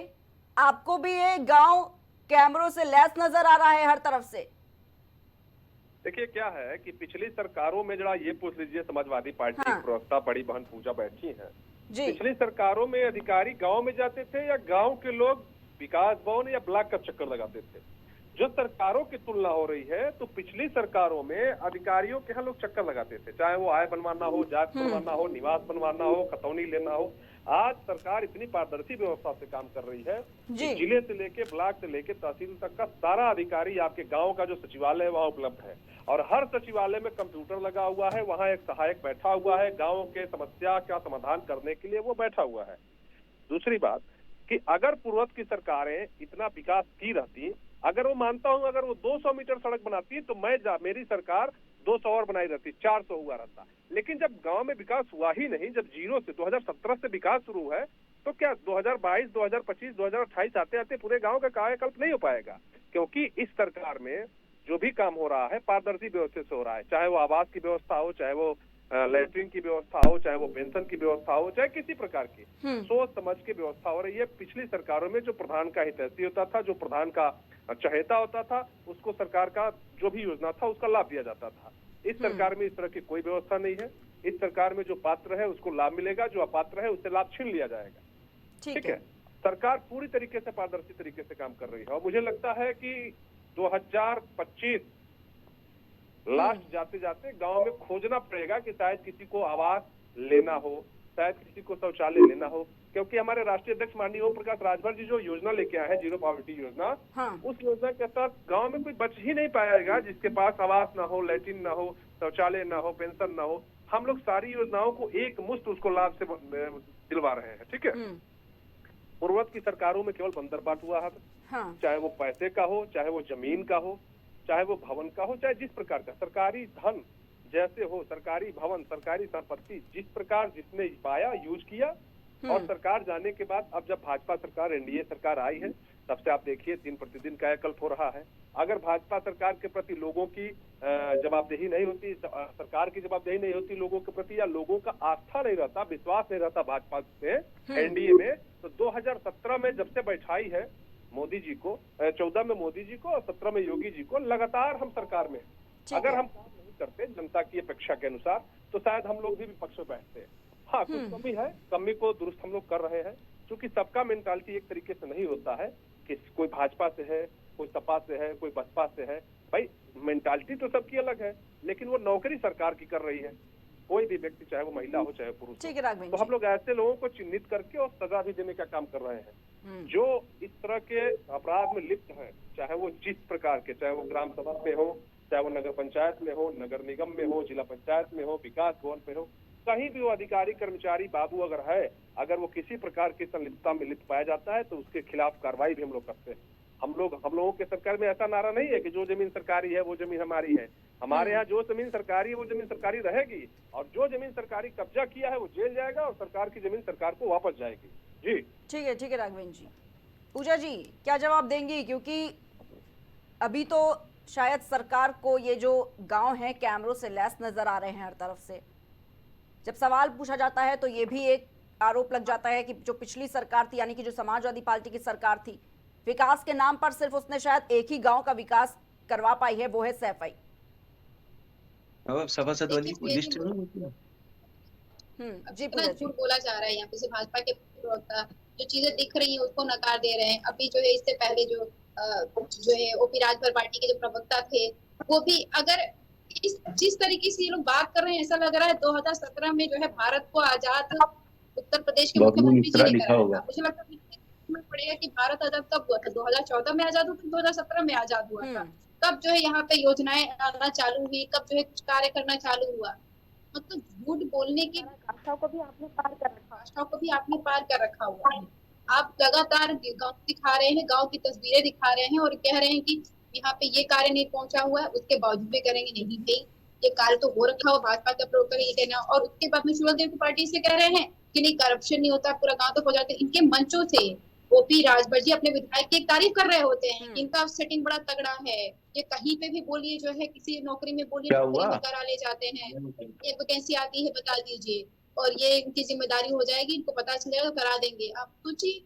Speaker 1: आपको भी ये गांव कैमरों से लैस नजर आ रहा है हर तरफ से?
Speaker 11: देखिए क्या है कि पिछली सरकारों में जरा ये पूछ लीजिए, समाजवादी पार्टी की प्रवक्ता बड़ी बहन पूजा बैठी हैं, पिछली सरकारों में अधिकारी गांव में जाते थे या गांव के लोग विकास भवन या ब्लॉक का चक्कर लगाते थे? जो सरकारों की तुलना हो रही है तो पिछली सरकारों में अधिकारियों के यहाँ लोग चक्कर लगाते थे, चाहे वो आय बनवाना हो, जात बनवाना हो, निवास बनवाना हो, खतौनी लेना हो। आज सरकार इतनी पारदर्शी व्यवस्था से काम कर रही है कि जिले से लेके ब्लॉक से लेके तहसील तक का सारा अधिकारी आपके गांव का जो सचिवालय है वहाँ उपलब्ध है। और हर सचिवालय में कंप्यूटर लगा हुआ है, वहाँ एक सहायक बैठा हुआ है, गाँव के समस्या का समाधान करने के लिए वो बैठा हुआ है। दूसरी बात कि अगर पूर्वत की सरकारें इतना विकास की रहती, अगर वो मानता हूँ अगर वो 200 मीटर सड़क बनाती तो मेरी सरकार 200 और बनाई रहती, 400 हुआ रहता। लेकिन जब गांव में विकास हुआ ही नहीं, जब जीरो से 2017 से विकास शुरू है, तो क्या 2022, 2025, 2028 आते आते पूरे गांव का कायाकल्प नहीं हो पाएगा? क्योंकि इस सरकार में जो भी काम हो रहा है पारदर्शी व्यवस्था से हो रहा है, चाहे वो आवास की व्यवस्था हो, चाहे वो लैट्रिन की व्यवस्था हो, चाहे वो पेंशन की व्यवस्था हो, चाहे किसी प्रकार की सोच समझ के व्यवस्था हो रही है। पिछली सरकारों में जो प्रधान का हितैषी होता था, जो प्रधान का चहेता होता था, उसको सरकार का जो भी योजना था उसका लाभ दिया जाता था। इस सरकार में इस तरह की कोई व्यवस्था नहीं है। इस सरकार में जो पात्र है उसको लाभ मिलेगा, जो अपात्र है उससे लाभ छीन लिया जाएगा। ठीक है, सरकार पूरी तरीके से पारदर्शी तरीके से काम कर रही है और मुझे लगता है कि 2025 लास्ट जाते जाते गांव में खोजना पड़ेगा कि शायद किसी को आवास लेना हो, शायद किसी को शौचालय लेना हो, क्योंकि हमारे राष्ट्रीय अध्यक्ष माननीय ओम प्रकाश राजभर जी जो योजना लेके आए हैं, जीरो पॉवर्टी योजना, उस योजना के तहत गांव में कोई बच ही नहीं पाएगा जिसके पास आवास ना हो, लैट्रिन ना हो, शौचालय ना हो, पेंशन ना हो। हम लोग सारी योजनाओं को एक मुश्त उसको लाभ से दिलवा रहे हैं। ठीक है, पूर्वत की सरकारों में केवल बंदर बाट हुआ है, चाहे वो पैसे का हो, चाहे वो जमीन का हो, चाहे वो भवन का हो, चाहे जिस प्रकार का सरकारी धन जैसे हो, सरकारी भवन, सरकारी संपत्ति जिस प्रकार जिसने पाया यूज किया। और सरकार जाने के बाद अब जब भाजपा सरकार, एनडीए सरकार आई है, तब से आप देखिए दिन प्रतिदिन कायाकल्प हो रहा है। अगर भाजपा सरकार के प्रति लोगों की जवाबदेही नहीं होती, सरकार की जवाबदेही नहीं होती लोगों के प्रति, या लोगों का आस्था नहीं रहता, विश्वास नहीं रहता भाजपा से एनडीए में, तो 2017 में जब से बैठाई है मोदी जी को, 14 में मोदी जी को और 17 में योगी जी को, लगातार हम सरकार में, अगर हम काम नहीं करते जनता की अपेक्षा के अनुसार, तो शायद हम लोग भी विपक्ष में बैठते हैं। हाँ, कुछ कमी है, कमी को दुरुस्त हम लोग कर रहे हैं, क्योंकि सबका मेंटालिटी एक तरीके से नहीं होता है कि कोई भाजपा से है, कोई सपा से है, कोई बसपा से है। भाई मेंटालिटी तो सबकी अलग है, लेकिन वो नौकरी सरकार की कर रही है, कोई भी व्यक्ति, चाहे वो महिला हो चाहे पुरुष हो। तो हम लोग ऐसे लोगों को चिन्हित करके और सजा भी देने का काम कर रहे हैं जो इस तरह के अपराध में लिप्त हैं, चाहे वो जिस प्रकार के, चाहे वो ग्राम सभा पे हो, चाहे वो नगर पंचायत में हो, नगर निगम में हो, जिला पंचायत में हो, विकास भवन पे हो, कहीं भी वो अधिकारी, कर्मचारी, बाबू अगर है, अगर वो किसी प्रकार की संलिप्तता में लिप्त पाया जाता है तो उसके खिलाफ कार्रवाई भी हम लोग करते हैं। हम लोगों के सरकार में ऐसा नारा नहीं है कि जो जमीन सरकारी है वो जमीन हमारी है। हमारे यहाँ जो जमीन सरकारी है वो जमीन सरकारी रहेगी, और जो जमीन सरकारी कब्जा किया है वो जेल जाएगा, और सरकार की जमीन सरकार को वापस जाएगी। जी
Speaker 1: ठीक है राघवेंद्र जी। पूजा जी क्या जवाब देंगी, क्योंकि अभी तो शायद सरकार को ये जो गांव है कैमरों से लैस नजर आ रहे हैं हर तरफ से, जब सवाल पूछा जाता है तो ये भी एक आरोप लग जाता है कि जो पिछली सरकार थी, यानी कि जो समाजवादी पार्टी की सरकार थी, विकास के नाम पर सिर्फ उसने शायद एक ही गांव का विकास करवा पाई है, वो है सैफई।
Speaker 8: अब सभासद वाली लिस्ट नहीं होती है।
Speaker 1: जी
Speaker 10: इतना झूठ बोला जा रहा है यहाँ पे से भाजपा के प्रवक्ता, जो चीजें दिख रही है उसको नकार दे रहे हैं। अभी जो है इससे पहले जो है ओपी राजभर पार्टी के जो प्रवक्ता थे, वो भी अगर जिस तरीके से ये लोग बात कर रहे हैं, ऐसा लग रहा है 2017 में जो है भारत को आजाद उत्तर प्रदेश के मुख्यमंत्री जी ने कराया था। मुझे लगता है पड़ेगा कि भारत आजाद कब हुआ था, 2014 में आजाद हुआ था, 2017 में आजाद हुआ था। कब जो है यहाँ पे योजनाएं आना चालू हुई, कब जो है कुछ कार्य करना चालू हुआ। मतलब झूठ बोलने की आस्था को भी आपने पार कर रखा हुआ है। आप लगातार गाँव दिखा रहे हैं, गाँव की तस्वीरें दिखा रहे हैं और कह रहे हैं कि यहाँ पे ये कार्य नहीं पहुंचा हुआ है, उसके बावजूद भी करेंगे। नहीं भाई, ये कार्य तो हो रखा हो, भाजपा का प्रवक्ता ये कहना, और उसके बाद में शिवदेव की पार्टी से कह रहे हैं कि नहीं करप्शन नहीं होता, पूरा गाँव तो हो जाता है। इनके मंचों से ओपी राजभर जी अपने विधायक की तारीफ कर रहे होते हैं, इनका सेटिंग बड़ा तगड़ा है, ये कहीं पे भी बोलिए जो है, किसी नौकरी में बोलिए, नौकरी में करा ले जाते हैं, ये वैकेंसी आती है बता दीजिए और ये इनकी जिम्मेदारी हो जाएगी, इनको पता चल जाएगा तो करा देंगे। आप सोचिए,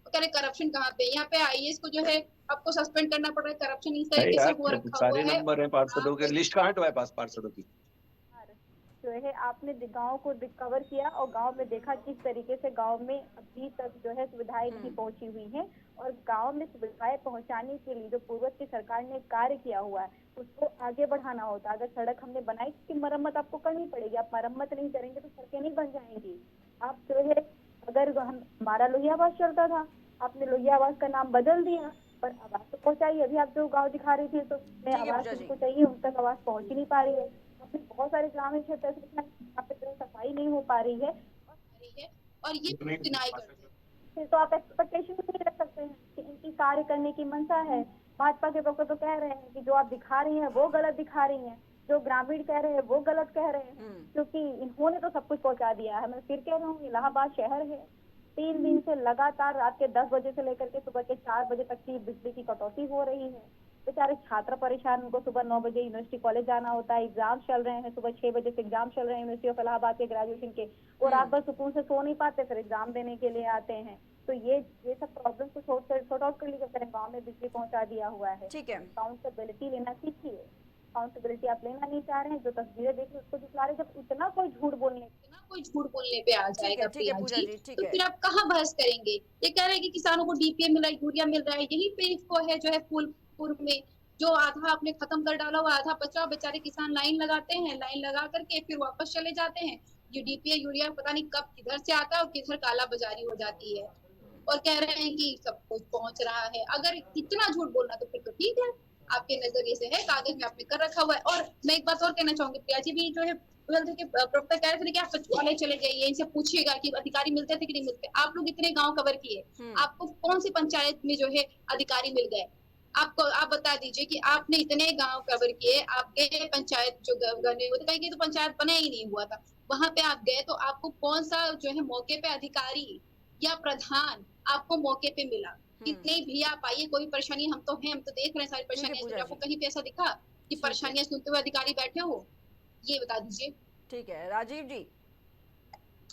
Speaker 10: कह रहे करप्शन कहाँ पे, यहाँ पे आईएएस को जो है आपको सस्पेंड करना पड़ रहा है, करप्शन इस तरीके से हो रखा हुआ है।
Speaker 8: सारे नंबर है पार्षदों के, लिस्ट कहाँ है पास पार्षदों की?
Speaker 9: जो है आपने गांव को रिकवर किया और गांव में देखा किस तरीके से गांव में अभी तक जो है सुविधाएं नहीं पहुंची हुई हैं, और गांव में सुविधाएं पहुंचाने के लिए जो पूर्व की सरकार ने कार्य किया हुआ है उसको आगे बढ़ाना होता। अगर सड़क हमने बनाई उसकी मरम्मत आपको करनी पड़ेगी, आप मरम्मत नहीं करेंगे तो सड़कें नहीं बन जाएंगी। आप जो है अगर हमारा लोहिया आवास चलता था, आपने लोहिया आवास का नाम बदल दिया, पर आवाज तो पहुंचाई। अभी आप जो गाँव दिखा रही थी तो आवाज उनको चाहिए, उन तक आवाज पहुंच ही नहीं पा रही है। बहुत सारे ग्रामीण क्षेत्र यहाँ पे सफाई नहीं हो पा रही है
Speaker 10: और ये डिनाई करते
Speaker 9: हैं, तो आप एक्सपेक्टेशन नहीं रख सकते हैं कि इनकी कार्य करने की मंशा है। भाजपा के प्रवक्ता तो कह रहे हैं कि जो आप दिखा रही हैं वो गलत दिखा रही हैं, जो ग्रामीण कह रहे हैं वो गलत कह रहे हैं, क्योंकि इन्होंने तो सब कुछ पहुंचा दिया है। मैं फिर कह रहा हूँ, इलाहाबाद शहर है, 3 दिन से लगातार रात के 10 बजे से लेकर के सुबह के 4 बजे तक की बिजली की कटौती हो रही है। बेचारे छात्र परेशान, उनको सुबह 9 बजे यूनिवर्सिटी कॉलेज जाना होता है, एग्जाम चल रहे हैं, सुबह 6 बजे से एग्जाम चल रहे हैं यूनिवर्सिटी ऑफ इलाहाबाद के ग्रेजुएशन के, और रात भर सुकून से सो नहीं पाते, फिर एग्जाम देने के लिए आते हैं। तो ये सब प्रॉब्लम को सॉर्ट आउट कर लीजिए। गाँव में बिजली पहुंचा दिया हुआ है,
Speaker 1: ठीक है,
Speaker 9: अकाउंटेबिलिटी लेना सीखिए। अकाउंटेबिलिटी आप लेना नहीं चाह रहे हैं, जो तस्वीरें देखिए उसको दिखला रहे, जब इतना कोई झूठ बोलने
Speaker 10: कोई झूठ बोलने पे आ जाएगा
Speaker 1: ठीक है
Speaker 10: प्रिया
Speaker 1: पूजा
Speaker 10: जी,
Speaker 1: जी, ठीक
Speaker 10: तो
Speaker 1: है।
Speaker 10: फिर आप कहाँ बहस करेंगे? ये कह रहे हैं कि किसानों को डीपीए मिल रहा है, यूरिया मिल रहा है, यही पे इसको है जो है फूलपुर में जो आधा आपने खत्म कर डाला हुआ, आधा बचा, बेचारे किसान लाइन लगाते हैं, लाइन लगा करके फिर वापस चले जाते हैं। ये डीपीए यूरिया पता नहीं कब किधर से आता है और किधर काला बाजारी हो जाती है, और कह रहे हैं कि सब कुछ पहुंच रहा है। अगर इतना झूठ बोलना तो फिर तो ठीक है, आपके नजरिए से है, कागज में आपने कर रखा हुआ है। और मैं एक बात और कहना चाहूंगी, प्रिया जी भी जो है के प्रवक्ता कह रहे थे कि आप सचिवालय चले जाइए, इनसे पूछिएगा कि अधिकारी मिलते थे कि नहीं मिलते। आप लोग इतने गांव कवर किए, आपको कौन सी पंचायत में जो है अधिकारी मिल गए? आपको आप बता दीजिए कि आपने इतने गांव कवर किए, आपके पंचायत जो गने हुए थे, कहीं तो पंचायत बना ही नहीं हुआ था, वहां पे आप गए तो आपको कौन सा जो है मौके पे अधिकारी या प्रधान आपको मौके पे मिला? कितने भी आप आइए, कोई परेशानी, हम तो हैं, हम तो देख रहे हैं सारी परेशानियां, आपको कहीं पे ऐसा दिखा कि परेशानियां सुनते हुए अधिकारी बैठे हो? ये बता दीजिए।
Speaker 1: ठीक है राजीव जी,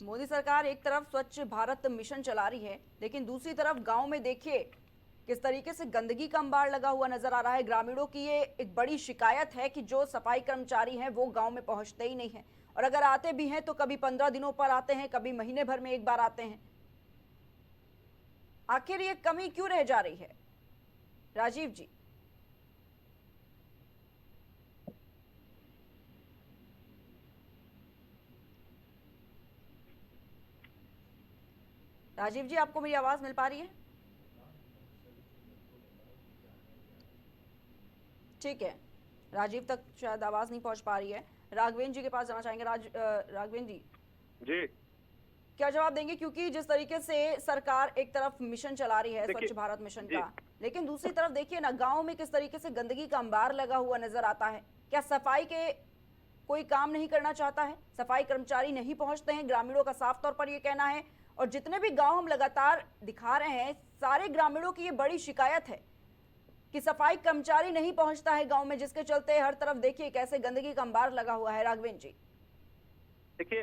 Speaker 1: मोदी सरकार एक तरफ स्वच्छ भारत मिशन चला रही है, लेकिन दूसरी तरफ गांव में देखिए किस तरीके से गंदगी का अंबार लगा हुआ नजर आ रहा है। ग्रामीणों की ये एक बड़ी शिकायत है कि जो सफाई कर्मचारी हैं वो गांव में पहुंचते ही नहीं हैं, और अगर आते भी हैं तो कभी 15 दिनों पर आते हैं, कभी महीने भर में एक बार आते हैं। आखिर ये कमी क्यों रह जा रही है राजीव जी? राजीव जी, आपको मेरी आवाज मिल पा रही है? ठीक है, राजीव तक शायद आवाज नहीं पहुंच पा रही है। राघवेंद्र जी के पास जाना चाहेंगे। राघवेंद्र
Speaker 11: जी
Speaker 1: क्या जवाब देंगे, क्योंकि जिस तरीके से सरकार एक तरफ मिशन चला रही है स्वच्छ भारत मिशन का, लेकिन दूसरी तरफ देखिए ना गांव में किस तरीके से गंदगी का अंबार लगा हुआ नजर आता है। क्या सफाई के कोई काम नहीं करना चाहता है? सफाई कर्मचारी नहीं पहुंचते हैं, ग्रामीणों का साफ तौर पर यह कहना है। और जितने भी गांव हम लगातार दिखा रहे हैं, सारे ग्रामीणों की ये बड़ी शिकायत है कि सफाई कर्मचारी नहीं पहुंचता है गांव में, जिसके चलते हर तरफ देखिए कैसे गंदगी का अंबार लगा हुआ है। राघवेंद्र जी
Speaker 11: देखिए,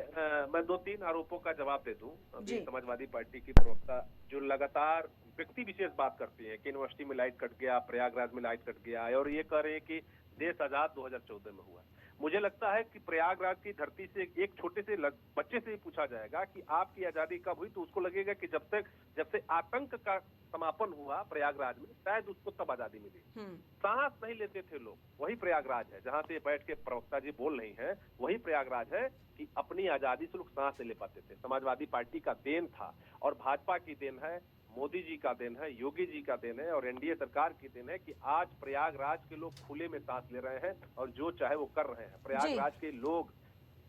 Speaker 11: मैं 2-3 आरोपों का जवाब दे दूं। अभी समाजवादी पार्टी की प्रवक्ता जो लगातार व्यक्ति विशेष बात करती हैं कि यूनिवर्सिटी में लाइट कट गया, प्रयागराज में लाइट कट गया, और ये कह रहे हैं कि देश आजाद 2014 में हुआ। मुझे लगता है कि प्रयागराज की धरती से एक छोटे से बच्चे से ही पूछा जाएगा कि आपकी आजादी कब हुई, तो उसको लगेगा कि जब से आतंक का समापन हुआ प्रयागराज में, शायद उसको तब आजादी मिली। सांस नहीं लेते थे लोग, वही प्रयागराज है जहां से बैठ के प्रवक्ता जी बोल रही हैं, वही प्रयागराज है कि अपनी आजादी से लोग सांस नहीं ले पाते थे। समाजवादी पार्टी का देन था, और भाजपा की देन है, मोदी जी का देन है, योगी जी का देन है, और एनडीए सरकार की देन है कि आज प्रयागराज के लोग खुले में सांस ले रहे हैं और जो चाहे वो कर रहे हैं। प्रयागराज के लोग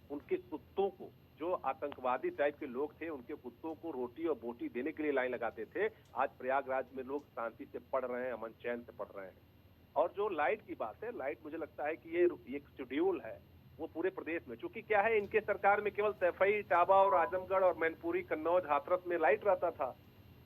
Speaker 11: उनके कुत्तों को, जो आतंकवादी टाइप के लोग थे, उनके कुत्तों को रोटी और बोटी देने के लिए लाइन लगाते थे, आज प्रयागराज में लोग शांति से पढ़ रहे हैं, अमन चैन से पढ़ रहे हैं। और जो लाइट की बात है, लाइट मुझे लगता है कि ये एक शेड्यूल है वो पूरे प्रदेश में, चूंकि क्या है, इनके सरकार में केवल सैफई, इटावा और आजमगढ़ और मैनपुरी, कन्नौज, हाथरस में लाइट रहता था,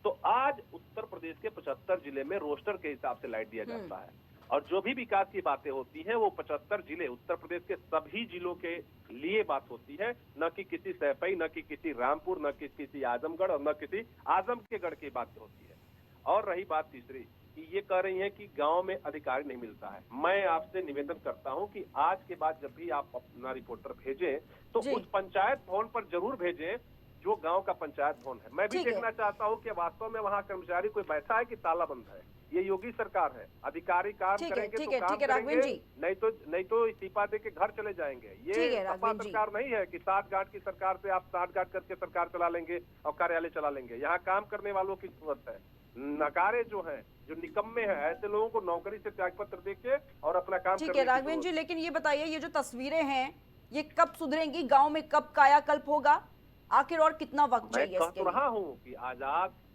Speaker 11: तो आज उत्तर प्रदेश के 75 जिले में रोस्टर के हिसाब से लाइट दिया जाता है। और जो भी विकास की बातें होती हैं वो 75 जिले, उत्तर प्रदेश के सभी जिलों के लिए बात होती है, न कि किसी सैफई, न कि किसी रामपुर, न कि किसी आजमगढ़ और न किसी आजम के गढ़ की बात होती है। और रही बात तीसरी कि ये कह रही है कि गांव में अधिकारी नहीं मिलता है। मैं आपसे निवेदन करता हूं कि आज के बाद जब भी आप अपना रिपोर्टर भेजें तो उस पंचायत भवन पर जरूर भेजें जो गांव का पंचायत भवन है। मैं भी देखना चाहता हूं कि वास्तव में वहां कर्मचारी कोई बैठा है कि ताला बंद है। ये योगी सरकार है, अधिकारी काम करेंगे तो काम करेंगे, नहीं तो इस्तीफा दे के घर चले जाएंगे। ये सपा सरकार नहीं है कि 60 गांठ की सरकार से आप 60 गांठ करके सरकार चला लेंगे और कार्यालय चला लेंगे। यहाँ काम करने वालों की जरूरत है। नकारे जो हैं, जो निकम्मे हैं, ऐसे लोगों को नौकरी से त्याग पत्र देके और अपना काम
Speaker 1: ठीक है राघवेंद्र जी, लेकिन ये बताइए, ये जो तस्वीरें हैं ये कब सुधरेंगी? गाँव में कब कायाकल्प होगा? आखिर और कितना वक्त चाहिए इसके लिए?
Speaker 11: मैं कह रहा हूँ कि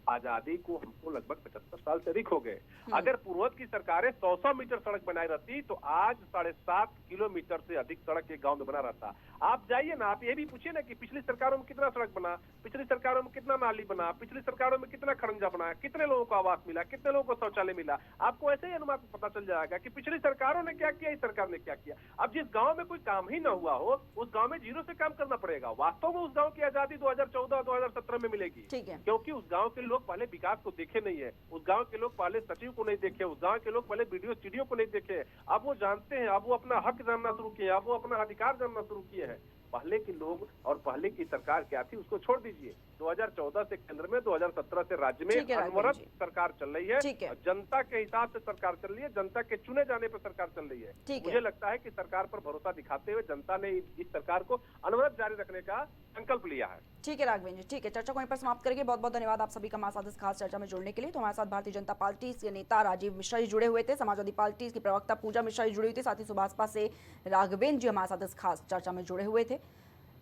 Speaker 11: आजादी को हमको लगभग 75 साल से अधिक हो गए। अगर पूर्वज की सरकारें 100 मीटर सड़क बनाई रहती तो आज 7.5 किलोमीटर से अधिक सड़क एक गांव में बना रहता। आप जाइए ना, आप ये भी पूछिए ना कि पिछली सरकारों में कितना सड़क बना, पिछली सरकारों में कितना नाली बना, पिछली सरकारों में कितना खरंजा बना, कितने लोगों को आवास मिला, कितने लोगों को शौचालय मिला। आपको ऐसे ही अनुमान पता चल जाएगा कि पिछली सरकारों ने क्या किया, इस सरकार ने क्या किया। अब जिस गाँव में कोई काम ही न हुआ हो, उस गाँव में जीरो से काम करना पड़ेगा। वास्तव में उस गाँव की आजादी 2014-2017 में मिलेगी, क्योंकि उस गाँव के लोग पहले विकास को देखे नहीं है, उस गांव के लोग पहले सचिव को नहीं देखे, उस गांव के लोग पहले वीडियो स्टूडियो को नहीं देखे। अब वो जानते हैं, अब वो अपना हक जानना शुरू किए, अब वो अपना अधिकार जानना शुरू किए हैं। पहले के लोग और पहले की सरकार क्या थी उसको छोड़ दीजिए। 2014 से केंद्र में, 2017 से राज्य में अनवरत सरकार चल रही है। जनता के हिसाब से सरकार चल रही है, जनता के चुने जाने पर सरकार चल रही है। मुझे लगता है कि सरकार पर भरोसा दिखाते हुए जनता ने इस सरकार को अनवरत जारी रखने का संकल्प लिया है।
Speaker 1: ठीक है राघवेंद्र जी, ठीक है, चर्चा को यहीं पर समाप्त करेंगे। बहुत बहुत धन्यवाद आप सभी का हमारे साथ इस खास चर्चा में जुड़ने के लिए। तो हमारे साथ भारतीय जनता पार्टी के नेता राजीव मिश्रा जी जुड़े हुए थे, समाजवादी पार्टी की प्रवक्ता पूजा मिश्रा जी जुड़ी हुई थी, साथ ही सुभाषपा से राघवेंद्र जी हमारे साथ इस खास चर्चा में जुड़े हुए थे।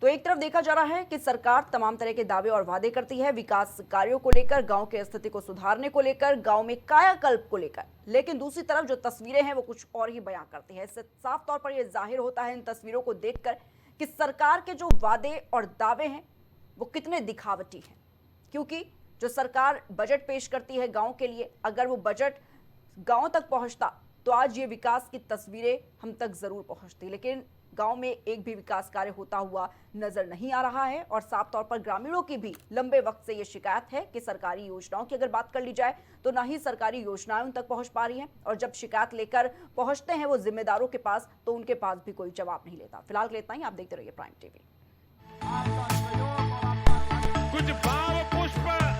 Speaker 1: तो एक तरफ देखा जा रहा है कि सरकार तमाम तरह के दावे और वादे करती है विकास कार्यों को लेकर, गांव की स्थिति को सुधारने को लेकर, गांव में कायाकल्प को लेकर, लेकिन दूसरी तरफ जो तस्वीरें हैं वो कुछ और ही बयां करती है। इससे साफ तौर पर यह जाहिर होता है इन तस्वीरों को देखकर कि सरकार के जो वादे और दावे हैं वो कितने दिखावटी हैं। क्योंकि जो सरकार बजट पेश करती है गांव के लिए, अगर वो बजट गांव तक पहुंचता तो आज ये विकास की तस्वीरें हम तक जरूर पहुंचती, लेकिन गांव में एक भी विकास कार्य होता हुआ नजर नहीं आ रहा है। और साफ तौर पर ग्रामीणों की भी लंबे वक्त से ये शिकायत है कि सरकारी योजनाओं की अगर बात कर ली जाए तो ना ही सरकारी योजनाएं उन तक पहुंच पा रही हैं, और जब शिकायत लेकर पहुंचते हैं वो जिम्मेदारों के पास तो उनके पास भी कोई जवाब नहीं लेता। फिलहाल के लिए इतना ही, आप देखते रहिए प्राइम टीवी।
Speaker 12: कुछ भाव पुष्प